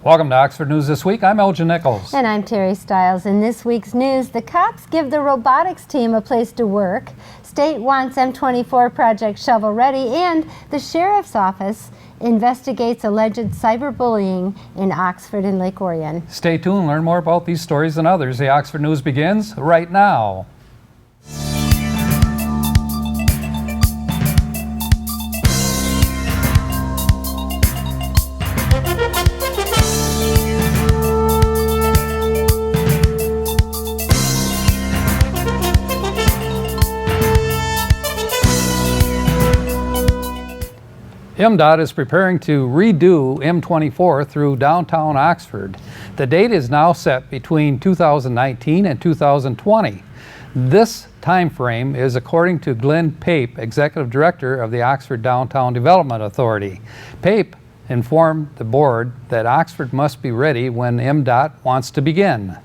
Welcome to Oxford News This Week. I'm Elgin Nichols. And I'm Terry Stiles. In this week's news, the cops give the robotics team a place to work, state wants M24 project shovel ready, and the sheriff's office investigates alleged cyberbullying in Oxford and Lake Orion. Stay tuned, learn more about these stories and others. The Oxford News begins right now. MDOT is preparing to redo M24 through downtown Oxford. The date is now set between 2019 and 2020. This time frame is according to Glenn Pape, Executive Director of the Oxford Downtown Development Authority. Pape informed the board that Oxford must be ready when MDOT wants to begin.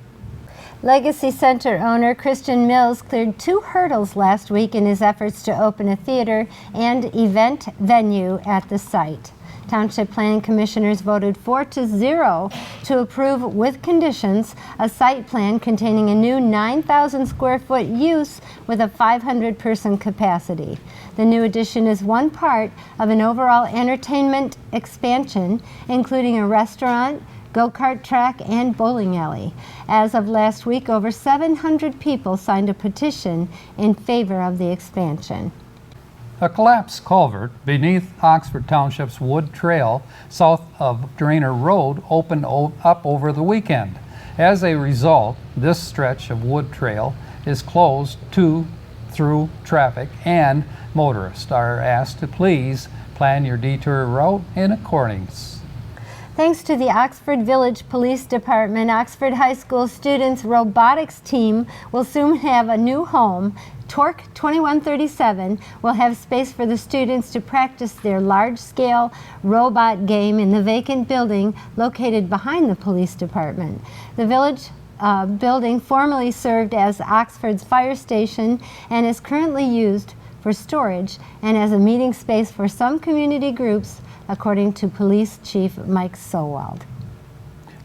Legacy Center owner Christian Mills cleared 2 hurdles last week in his efforts to open a theater and event venue at the site. Township Planning Commissioners voted 4-0 to approve with conditions a site plan containing a new 9,000 square foot use with a 500-person capacity. The new addition is one part of an overall entertainment expansion, including a restaurant, go-kart track, and bowling alley. As of last week, over 700 people signed a petition in favor of the expansion. A collapsed culvert beneath Oxford Township's Wood Trail south of Drainer Road opened up over the weekend. As a result, this stretch of Wood Trail is closed through traffic, and motorists are asked to please plan your detour route in accordance. Thanks to the Oxford Village Police Department, Oxford High School students' robotics team will soon have a new home. Torque 2137 will have space for the students to practice their large-scale robot game in the vacant building located behind the police department. The village building formerly served as Oxford's fire station and is currently used for storage and as a meeting space for some community groups, according to Police Chief Mike Sowald.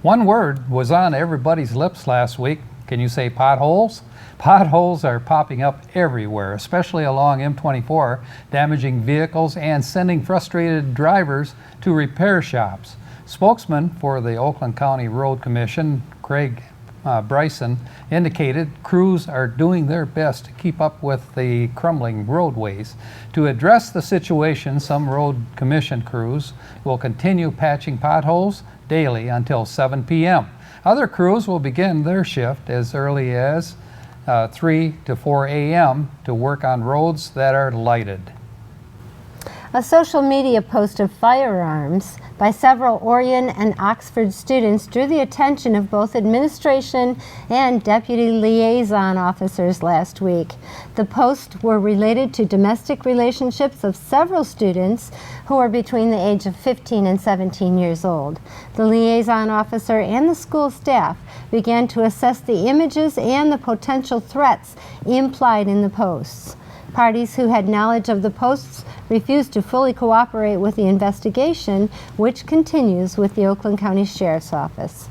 One word was on everybody's lips last week. Can you say potholes? Potholes are popping up everywhere, especially along M24, damaging vehicles and sending frustrated drivers to repair shops. Spokesman for the Oakland County Road Commission, Craig Bryson, indicated crews are doing their best to keep up with the crumbling roadways. To address the situation, some road commission crews will continue patching potholes daily until 7 p.m. Other crews will begin their shift as early as 3 to 4 a.m. to work on roads that are lighted. A social media post of firearms by several Orion and Oxford students drew the attention of both administration and deputy liaison officers last week. The posts were related to domestic relationships of several students who are between the age of 15 and 17 years old. The liaison officer and the school staff began to assess the images and the potential threats implied in the posts. Parties who had knowledge of the posts refused to fully cooperate with the investigation, which continues with the Oakland County Sheriff's Office.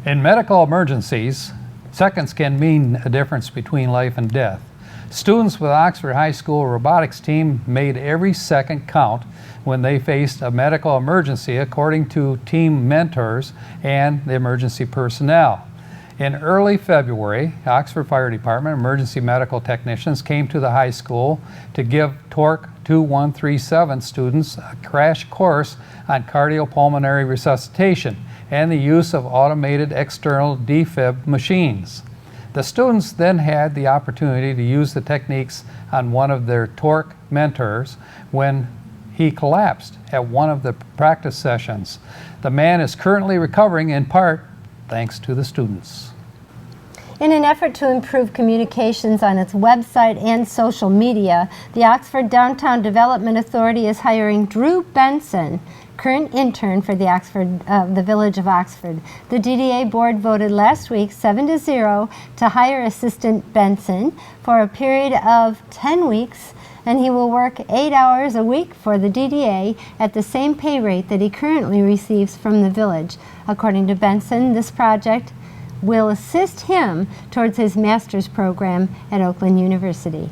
In medical emergencies, seconds can mean a difference between life and death. Students with Oxford High School robotics team made every second count when they faced a medical emergency, according to team mentors and the emergency personnel. In early February, Oxford Fire Department emergency medical technicians came to the high school to give Torque 2137 students a crash course on cardiopulmonary resuscitation and the use of automated external defib machines. The students then had the opportunity to use the techniques on one of their Torque mentors when he collapsed at one of the practice sessions. The man is currently recovering in part thanks to the students. In an effort to improve communications on its website and social media, the Oxford Downtown Development Authority is hiring Drew Benson, current intern for the Village of Oxford. The DDA board voted last week 7-0 to hire Assistant Benson for a period of 10 weeks and he will work 8 hours a week for the DDA at the same pay rate that he currently receives from the village. According to Benson, this project will assist him towards his master's program at Oakland University.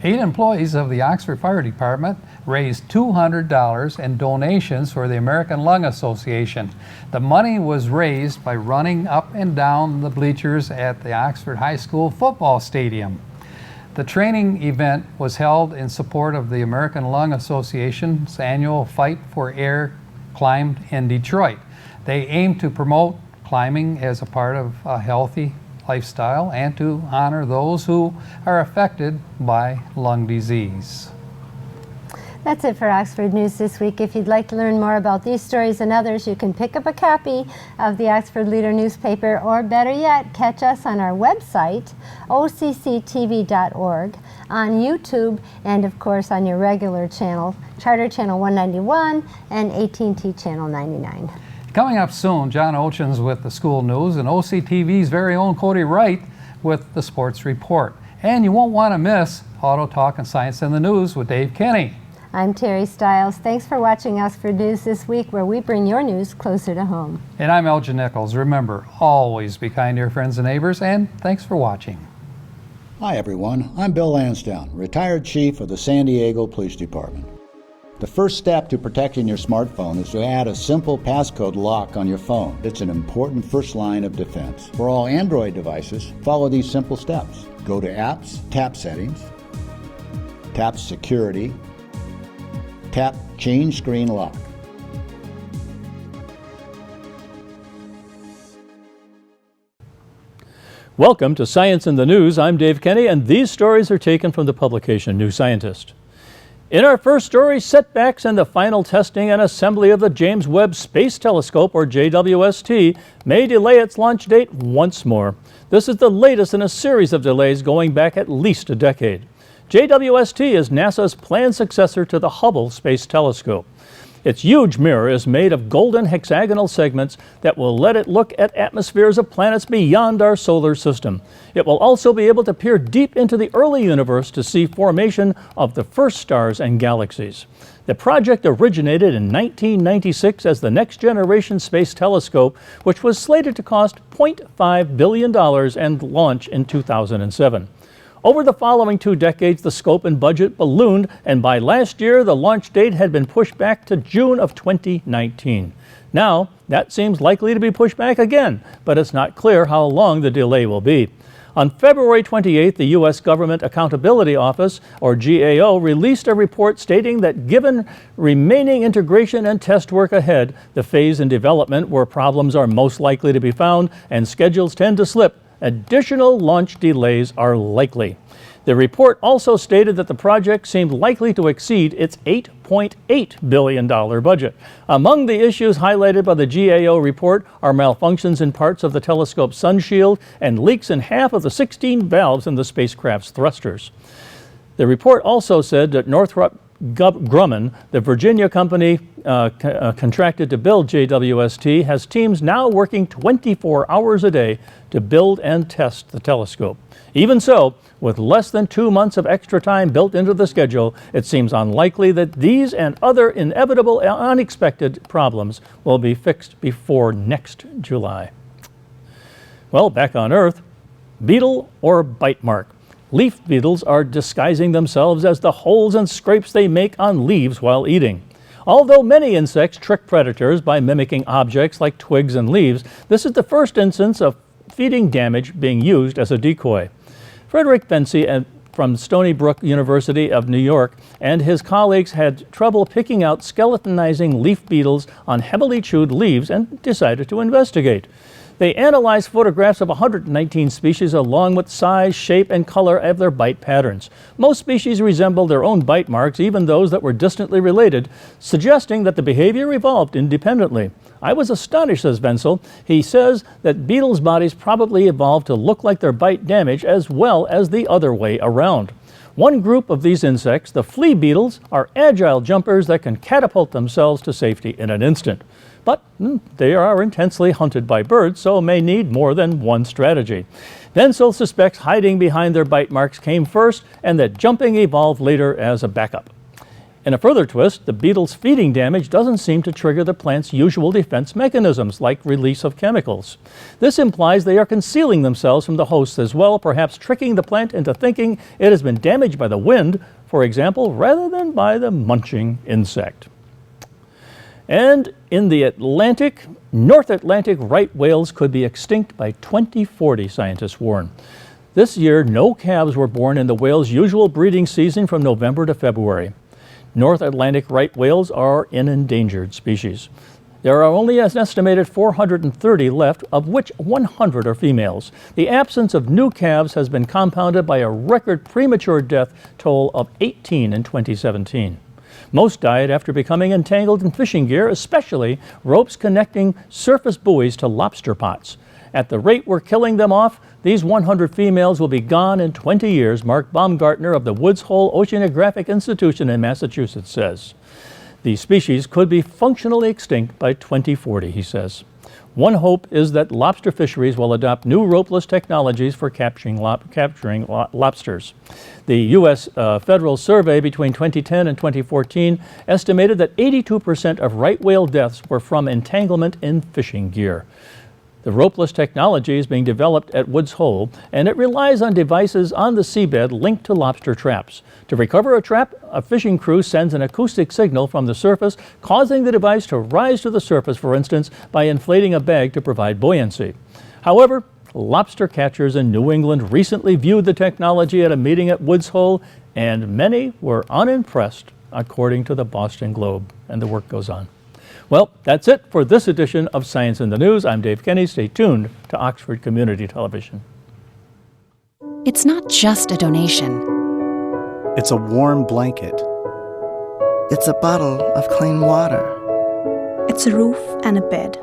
8 employees of the Oxford Fire Department raised $200 in donations for the American Lung Association. The money was raised by running up and down the bleachers at the Oxford High School football stadium. The training event was held in support of the American Lung Association's annual Fight for Air climb in Detroit. They aim to promote climbing as a part of a healthy lifestyle and to honor those who are affected by lung disease. That's it for Oxford News this week. If you'd like to learn more about these stories and others, you can pick up a copy of the Oxford Leader newspaper, or better yet, catch us on our website, OCCTV.org, on YouTube, and of course on your regular channel, Charter Channel 191 and AT&T Channel 99. Coming up soon, John Ochins with the school news and OCTV's very own Cody Wright with the sports report. And you won't want to miss Auto Talk and Science in the News with Dave Kenny. I'm Terry Stiles. Thanks for watching Oxford News this week, where we bring your news closer to home. And I'm Elgin Nichols. Remember, always be kind to your friends and neighbors, and thanks for watching. Hi everyone, I'm Bill Lansdowne, retired chief of the San Diego Police Department. The first step to protecting your smartphone is to add a simple passcode lock on your phone. It's an important first line of defense. For all Android devices, follow these simple steps. Go to Apps, tap Settings, tap Security, tap Change Screen Lock. Welcome to Science in the News. I'm Dave Kenny, and these stories are taken from the publication New Scientist. In our first story, setbacks in the final testing and assembly of the James Webb Space Telescope, or JWST, may delay its launch date once more. This is the latest in a series of delays going back at least a decade. JWST is NASA's planned successor to the Hubble Space Telescope. Its huge mirror is made of golden hexagonal segments that will let it look at atmospheres of planets beyond our solar system. It will also be able to peer deep into the early universe to see formation of the first stars and galaxies. The project originated in 1996 as the Next Generation Space Telescope, which was slated to cost $0.5 billion and launch in 2007. Over the following 2 decades, the scope and budget ballooned, and by last year, the launch date had been pushed back to June of 2019. Now, that seems likely to be pushed back again, but it's not clear how long the delay will be. On February 28th, the U.S. Government Accountability Office, or GAO, released a report stating that given remaining integration and test work ahead, the phase in development where problems are most likely to be found and schedules tend to slip, additional launch delays are likely. The report also stated that the project seemed likely to exceed its $8.8 billion budget. Among the issues highlighted by the GAO report are malfunctions in parts of the telescope's sun shield and leaks in half of the 16 valves in the spacecraft's thrusters. The report also said that Northrop Grumman, the Virginia company contracted to build JWST, has teams now working 24 hours a day to build and test the telescope. Even so, with less than 2 months of extra time built into the schedule, it seems unlikely that these and other inevitable unexpected problems will be fixed before next July. Well, back on Earth, beetle or bite mark. Leaf beetles are disguising themselves as the holes and scrapes they make on leaves while eating. Although many insects trick predators by mimicking objects like twigs and leaves, this is the first instance of feeding damage being used as a decoy. Frederick Vency from Stony Brook University of New York and his colleagues had trouble picking out skeletonizing leaf beetles on heavily chewed leaves and decided to investigate. They analyzed photographs of 119 species along with size, shape, and color of their bite patterns. Most species resemble their own bite marks, even those that were distantly related, suggesting that the behavior evolved independently. I was astonished, says Wenzel. He says that beetles' bodies probably evolved to look like their bite damage as well as the other way around. One group of these insects, the flea beetles, are agile jumpers that can catapult themselves to safety in an instant. But they are intensely hunted by birds, so may need more than one strategy. Wenzel suspects hiding behind their bite marks came first and that jumping evolved later as a backup. In a further twist, the beetle's feeding damage doesn't seem to trigger the plant's usual defense mechanisms, like release of chemicals. This implies they are concealing themselves from the hosts as well, perhaps tricking the plant into thinking it has been damaged by the wind, for example, rather than by the munching insect. And in the Atlantic, North Atlantic right whales could be extinct by 2040, scientists warn. This year, no calves were born in the whale's usual breeding season from November to February. North Atlantic right whales are an endangered species. There are only an estimated 430 left, of which 100 are females. The absence of new calves has been compounded by a record premature death toll of 18 in 2017. Most died after becoming entangled in fishing gear, especially ropes connecting surface buoys to lobster pots. At the rate we're killing them off, these 100 females will be gone in 20 years, Mark Baumgartner of the Woods Hole Oceanographic Institution in Massachusetts says. The species could be functionally extinct by 2040, he says. One hope is that lobster fisheries will adopt new ropeless technologies for capturing lobsters. The U.S. Federal Survey between 2010 and 2014 estimated that 82% of right whale deaths were from entanglement in fishing gear. The ropeless technology is being developed at Woods Hole, and it relies on devices on the seabed linked to lobster traps. To recover a trap, a fishing crew sends an acoustic signal from the surface, causing the device to rise to the surface, for instance, by inflating a bag to provide buoyancy. However, lobster catchers in New England recently viewed the technology at a meeting at Woods Hole, and many were unimpressed, according to the Boston Globe. And the work goes on. Well, that's it for this edition of Science in the News. I'm Dave Kenny. Stay tuned to Oxford Community Television. It's not just a donation. It's a warm blanket. It's a bottle of clean water. It's a roof and a bed.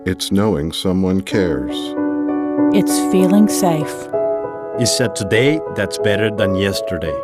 It's knowing someone cares. It's feeling safe. It's a today that's better than yesterday.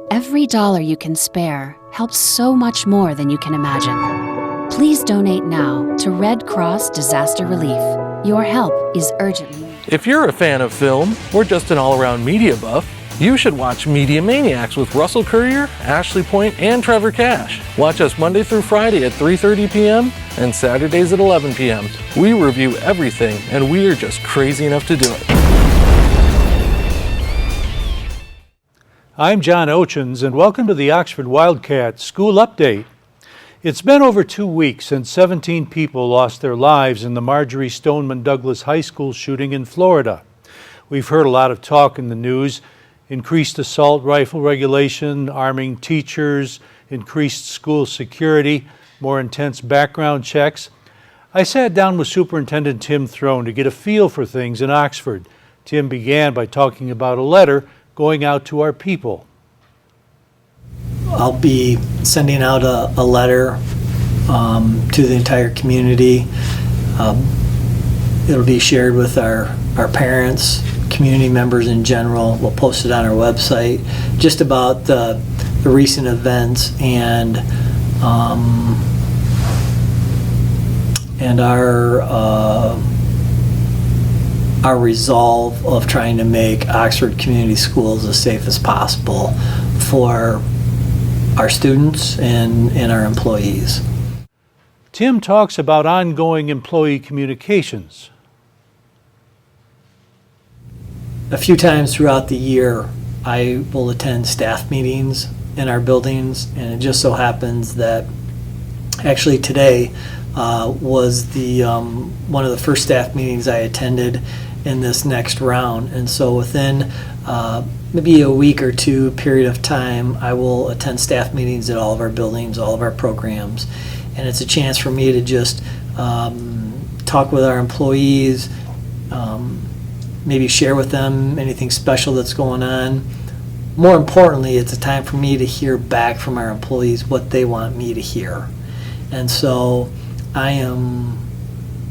Every dollar you can spare helps so much more than you can imagine. Please donate now to Red Cross Disaster Relief. Your help is urgently needed. If you're a fan of film or just an all-around media buff, you should watch Media Maniacs with Russell Currier, Ashley Point, and Trevor Cash. Watch us Monday through Friday at 3:30 p.m. and Saturdays at 11 p.m. We review everything, and we are just crazy enough to do it. I'm John Ochins, and welcome to the Oxford Wildcats School Update. It's been over 2 weeks since 17 people lost their lives in the Marjory Stoneman Douglas High School shooting in Florida. We've heard a lot of talk in the news: increased assault rifle regulation, arming teachers, increased school security, more intense background checks. I sat down with Superintendent Tim Throne to get a feel for things in Oxford. Tim began by talking about a letter going out to our people. I'll be sending out a letter to the entire community. It'll be shared with our parents, community members in general. We'll post it on our website, just about the recent events and our resolve of trying to make Oxford Community Schools as safe as possible for our students and our employees. Tim talks about ongoing employee communications. A few times throughout the year, I will attend staff meetings in our buildings, and it just so happens that actually today was the one of the first staff meetings I attended in this next round. And so within maybe a week or two period of time, I will attend staff meetings at all of our buildings, all of our programs. And it's a chance for me to just talk with our employees, maybe share with them anything special that's going on. More importantly, it's a time for me to hear back from our employees what they want me to hear. And so I am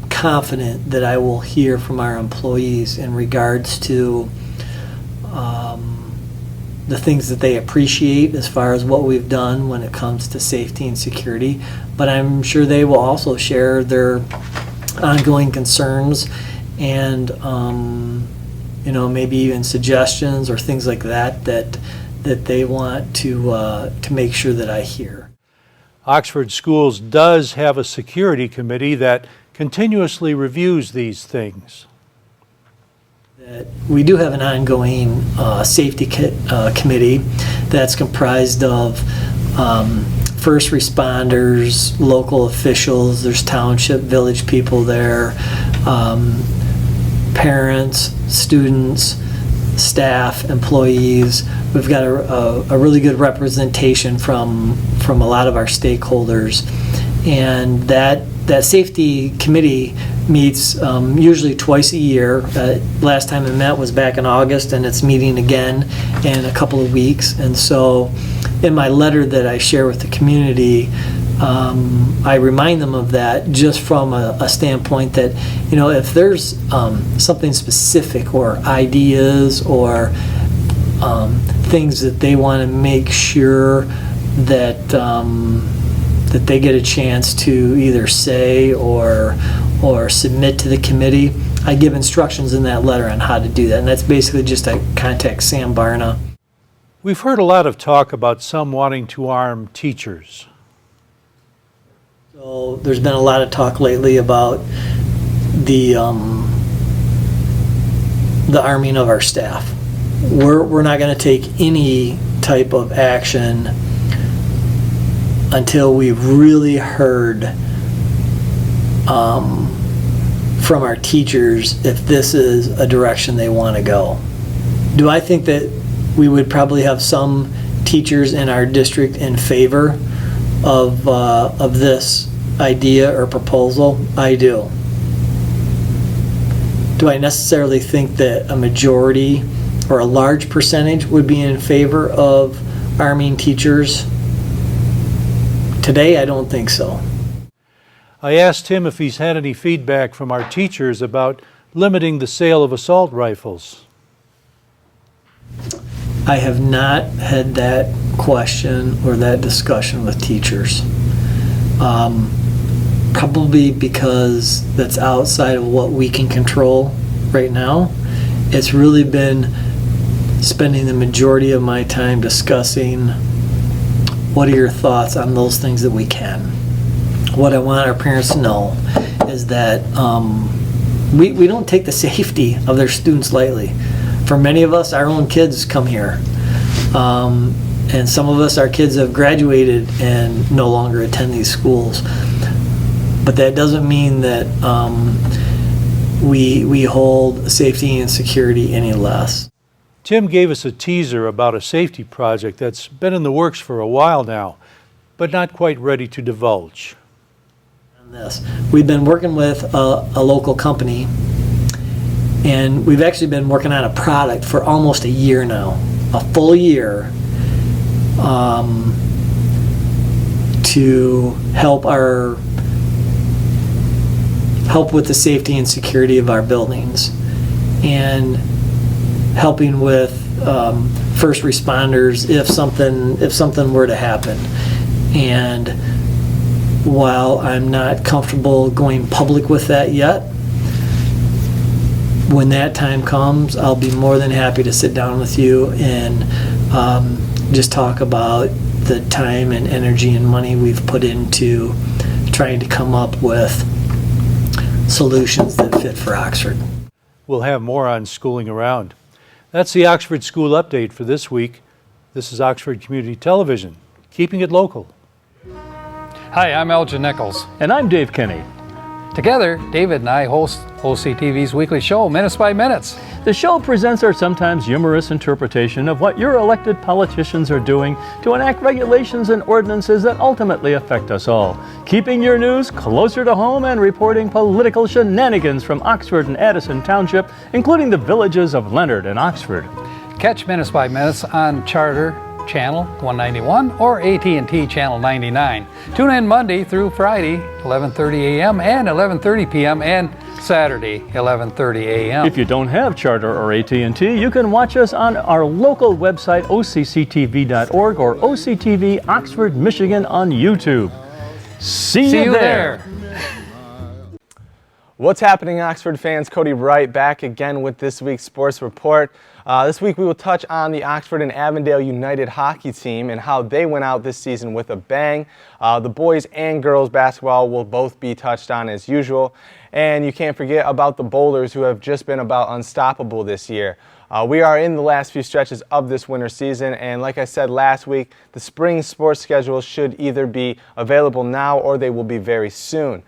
confident that I will hear from our employees in regards to the things that they appreciate as far as what we've done when it comes to safety and security, but I'm sure they will also share their ongoing concerns and maybe even suggestions or things like that they want to make sure that I hear. Oxford Schools does have a security committee that continuously reviews these things. We do have an ongoing safety committee that's comprised of first responders, local officials, there's township, village people there, parents, students, staff, employees. We've got a really good representation from a lot of our stakeholders. And that safety committee meets usually twice a year. Last time it met was back in August, and it's meeting again in a couple of weeks. And so in my letter that I share with the community, I remind them of that just from a standpoint that, if there's something specific or ideas or things that they want to make sure that that they get a chance to either say or submit to the committee, I give instructions in that letter on how to do that. And that's basically just to contact Sam Barna. We've heard a lot of talk about some wanting to arm teachers. So there's been a lot of talk lately about the arming of our staff. We're not going to take any type of action until we've really heard from our teachers if this is a direction they want to go. Do I think that we would probably have some teachers in our district in favor of this idea or proposal? I do. Do I necessarily think that a majority or a large percentage would be in favor of arming teachers? Today, I don't think so. I asked him if he's had any feedback from our teachers about limiting the sale of assault rifles. I have not had that question or that discussion with teachers. Probably because that's outside of what we can control right now. It's really been spending the majority of my time discussing what are your thoughts on those things that we can. What I want our parents to know is that we don't take the safety of their students lightly. For many of us, our own kids come here. And some of us, our kids have graduated and no longer attend these schools. But that doesn't mean that we hold safety and security any less. Tim gave us a teaser about a safety project that's been in the works for a while now, but not quite ready to divulge. We've been working with a local company, and we've actually been working on a product for almost a year now, a full year, to help with the safety and security of our buildings, and helping with first responders if something were to happen. And while I'm not comfortable going public with that yet, when that time comes, I'll be more than happy to sit down with you and just talk about the time and energy and money we've put into trying to come up with solutions that fit for Oxford. We'll have more on schooling around. That's the Oxford School Update for this week. This is Oxford Community Television, keeping it local. Hi, I'm Elgin Nichols. And I'm Dave Kenny. Together, David and I host OCTV's weekly show, Minutes by Minutes. The show presents our sometimes humorous interpretation of what your elected politicians are doing to enact regulations and ordinances that ultimately affect us all, keeping your news closer to home and reporting political shenanigans from Oxford and Addison Township, including the villages of Leonard and Oxford. Catch Minutes by Minutes on Charter, Channel 191 or AT&T Channel 99. Tune in Monday through Friday, 11:30 a.m. and 11:30 p.m. and Saturday, 11:30 a.m. If you don't have Charter or AT&T, you can watch us on our local website, OCCTV.org, or OCTV Oxford, Michigan on YouTube. See you there. What's happening, Oxford fans? Cody Wright back again with this week's Sports Report. This week we will touch on the Oxford and Avondale United hockey team and how they went out this season with a bang. The boys and girls basketball will both be touched on as usual. And you can't forget about the Boulders, who have just been about unstoppable this year. We are in the last few stretches of this winter season, and like I said last week, the spring sports schedule should either be available now or they will be very soon.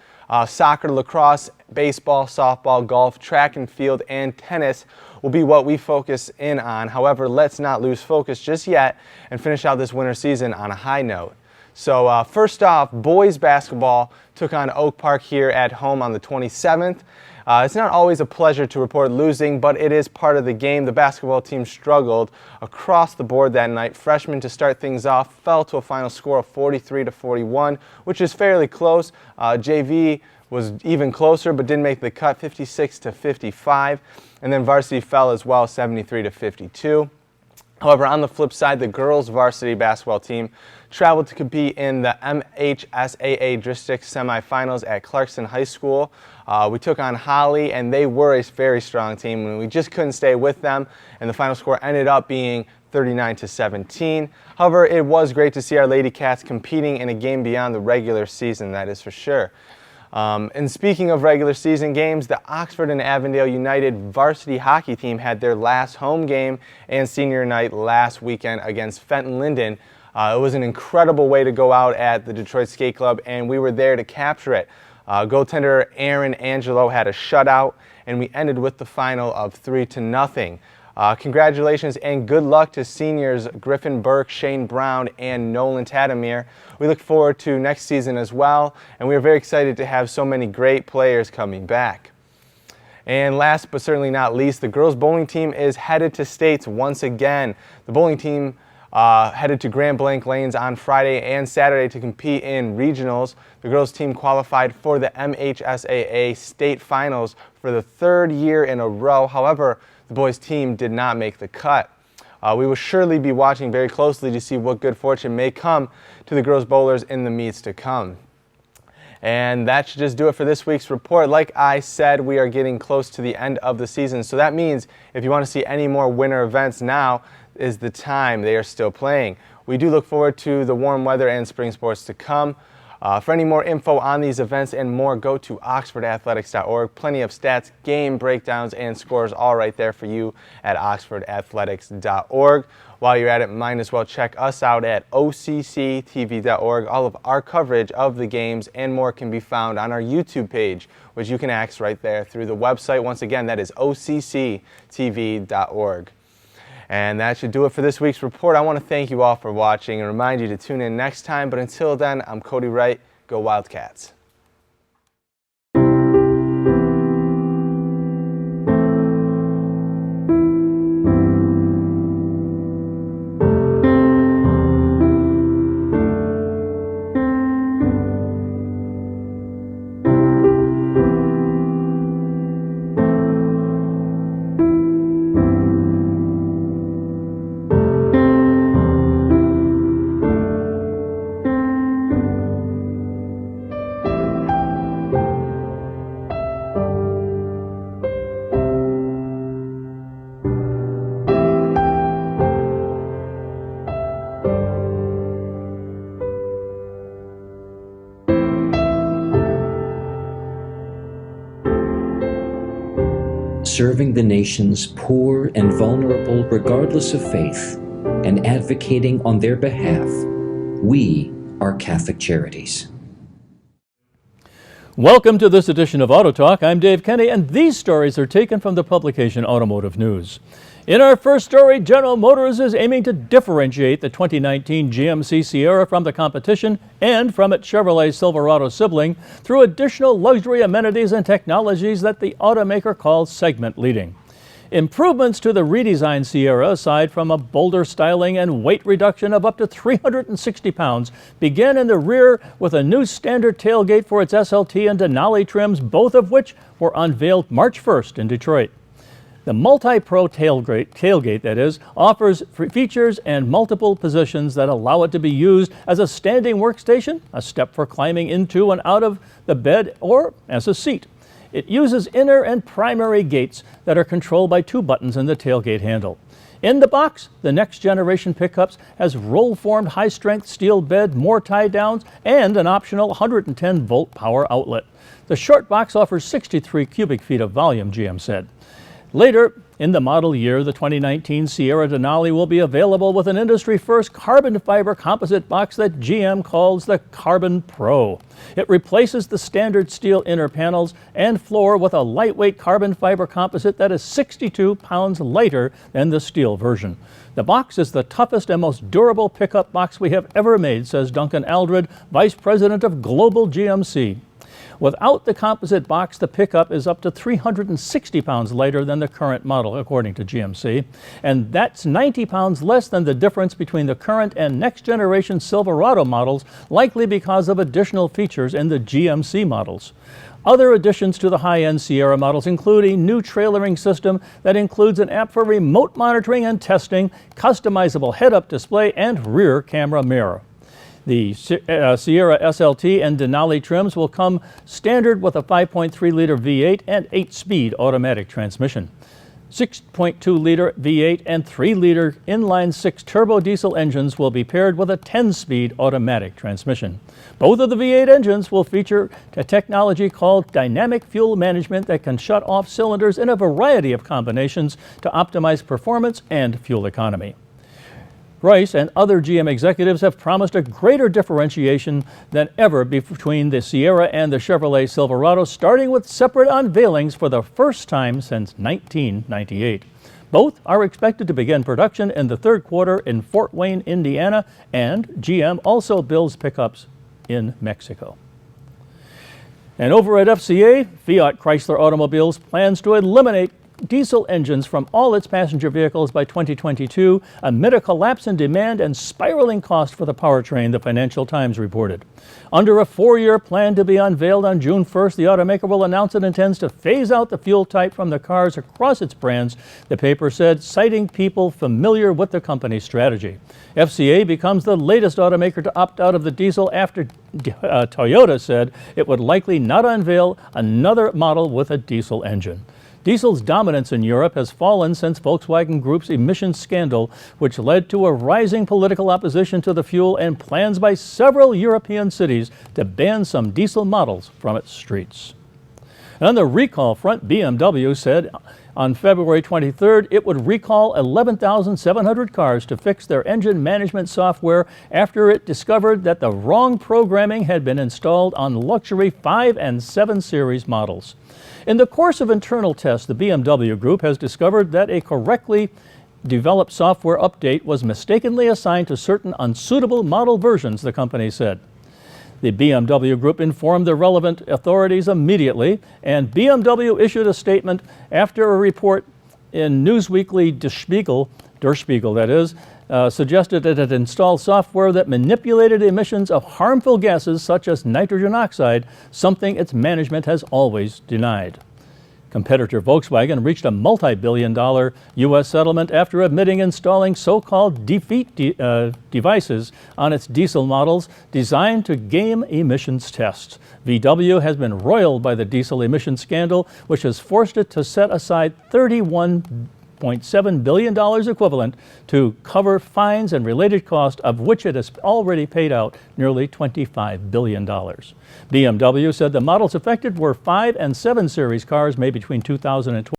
Soccer, lacrosse, baseball, softball, golf, track and field, and tennis will be what we focus in on. However, let's not lose focus just yet and finish out this winter season on a high note. So first off, boys basketball took on Oak Park here at home on the 27th. It's not always a pleasure to report losing, but it is part of the game. The basketball team struggled across the board that night. Freshmen, to start things off, fell to a final score of 43-41, which is fairly close. JV was even closer, but didn't make the cut, 56-55. And then varsity fell as well, 73-52. However, on the flip side, the girls varsity basketball team traveled to compete in the MHSAA district semifinals at Clarkson High School. We took on Holly, and they were a very strong team, and we just couldn't stay with them, and the final score ended up being 39-17. However, it was great to see our Lady Cats competing in a game beyond the regular season, that is for sure. And speaking of regular season games, the Oxford and Avondale United varsity hockey team had their last home game and senior night last weekend against Fenton Linden. It was an incredible way to go out at the Detroit Skate Club, and we were there to capture it. Goaltender Aaron Angelo had a shutout, and we ended with the final of 3-0. Congratulations and good luck to seniors Griffin Burke, Shane Brown, and Nolan Tatamir. We look forward to next season as well, and we are very excited to have so many great players coming back. And last but certainly not least, the girls bowling team is headed to states once again. The bowling team headed to Grand Blanc Lanes on Friday and Saturday to compete in regionals. The girls team qualified for the MHSAA state finals for the third year in a row. However, the boys team did not make the cut. We will surely be watching very closely to see what good fortune may come to the girls bowlers in the meets to come. And that should just do it for this week's report. Like I said, we are getting close to the end of the season, so that means if you want to see any more winter events, now is the time. They are still playing. We do look forward to the warm weather and spring sports to come. For any more info on these events and more, go to oxfordathletics.org. Plenty of stats, game breakdowns, and scores all right there for you at oxfordathletics.org. While you're at it, might as well check us out at OCCTV.org. All of our coverage of the games and more can be found on our YouTube page, which you can access right there through the website. Once again, that is OCCTV.org. And that should do it for this week's report. I want to thank you all for watching and remind you to tune in next time. But until then, I'm Cody Wright. Go Wildcats. Serving the nation's poor and vulnerable regardless of faith, and advocating on their behalf. We are Catholic Charities. Welcome to this edition of Auto Talk. I'm Dave Kenny, and these stories are taken from the publication Automotive News. In our first story, General Motors is aiming to differentiate the 2019 GMC Sierra from the competition and from its Chevrolet Silverado sibling through additional luxury amenities and technologies that the automaker calls segment leading. Improvements to the redesigned Sierra, aside from a bolder styling and weight reduction of up to 360 pounds, begin in the rear with a new standard tailgate for its SLT and Denali trims, both of which were unveiled March 1st in Detroit. The Multi-Pro tailgate, that is, offers features and multiple positions that allow it to be used as a standing workstation, a step for climbing into and out of the bed, or as a seat. It uses inner and primary gates that are controlled by 2 buttons in the tailgate handle. In the box, the next generation pickups has roll-formed high-strength steel bed, more tie-downs, and an optional 110-volt power outlet. The short box offers 63 cubic feet of volume, GM said. Later in the model year, the 2019 Sierra Denali will be available with an industry-first carbon fiber composite box that GM calls the Carbon Pro. It replaces the standard steel inner panels and floor with a lightweight carbon fiber composite that is 62 pounds lighter than the steel version. The box is the toughest and most durable pickup box we have ever made, says Duncan Aldred, Vice President of Global GMC. Without the composite box, the pickup is up to 360 pounds lighter than the current model, according to GMC. And that's 90 pounds less than the difference between the current and next generation Silverado models, likely because of additional features in the GMC models. Other additions to the high-end Sierra models include a new trailering system that includes an app for remote monitoring and testing, customizable head-up display, and rear camera mirror. The Sierra SLT and Denali trims will come standard with a 5.3-liter V8 and 8-speed automatic transmission. 6.2-liter V8 and 3-liter inline-6 turbo diesel engines will be paired with a 10-speed automatic transmission. Both of the V8 engines will feature a technology called dynamic fuel management that can shut off cylinders in a variety of combinations to optimize performance and fuel economy. Rice and other GM executives have promised a greater differentiation than ever between the Sierra and the Chevrolet Silverado, starting with separate unveilings for the first time since 1998. Both are expected to begin production in the third quarter in Fort Wayne, Indiana, and GM also builds pickups in Mexico. And over at FCA, Fiat Chrysler Automobiles plans to eliminate diesel engines from all its passenger vehicles by 2022 amid a collapse in demand and spiraling cost for the powertrain, the Financial Times reported. Under a 4-year plan to be unveiled on June 1st, the automaker will announce it intends to phase out the fuel type from the cars across its brands, the paper said, citing people familiar with the company's strategy. FCA becomes the latest automaker to opt out of the diesel after Toyota said it would likely not unveil another model with a diesel engine. Diesel's dominance in Europe has fallen since Volkswagen Group's emissions scandal, which led to a rising political opposition to the fuel and plans by several European cities to ban some diesel models from its streets. And on the recall front, BMW said on February 23rd it would recall 11,700 cars to fix their engine management software after it discovered that the wrong programming had been installed on luxury 5 and 7 Series models. In the course of internal tests, the BMW Group has discovered that a correctly developed software update was mistakenly assigned to certain unsuitable model versions, the company said. The BMW Group informed the relevant authorities immediately, and BMW issued a statement after a report in Newsweekly Der Spiegel, that is, suggested that it installed software that manipulated emissions of harmful gases such as nitrogen oxide, something its management has always denied. Competitor Volkswagen reached a multi-billion-dollar U.S. settlement after admitting installing so-called defeat devices on its diesel models designed to game emissions tests. VW has been roiled by the diesel emissions scandal, which has forced it to set aside $31.7 billion equivalent to cover fines and related costs, of which it has already paid out nearly $25 billion. BMW said the models affected were 5 and 7 Series cars made between 2012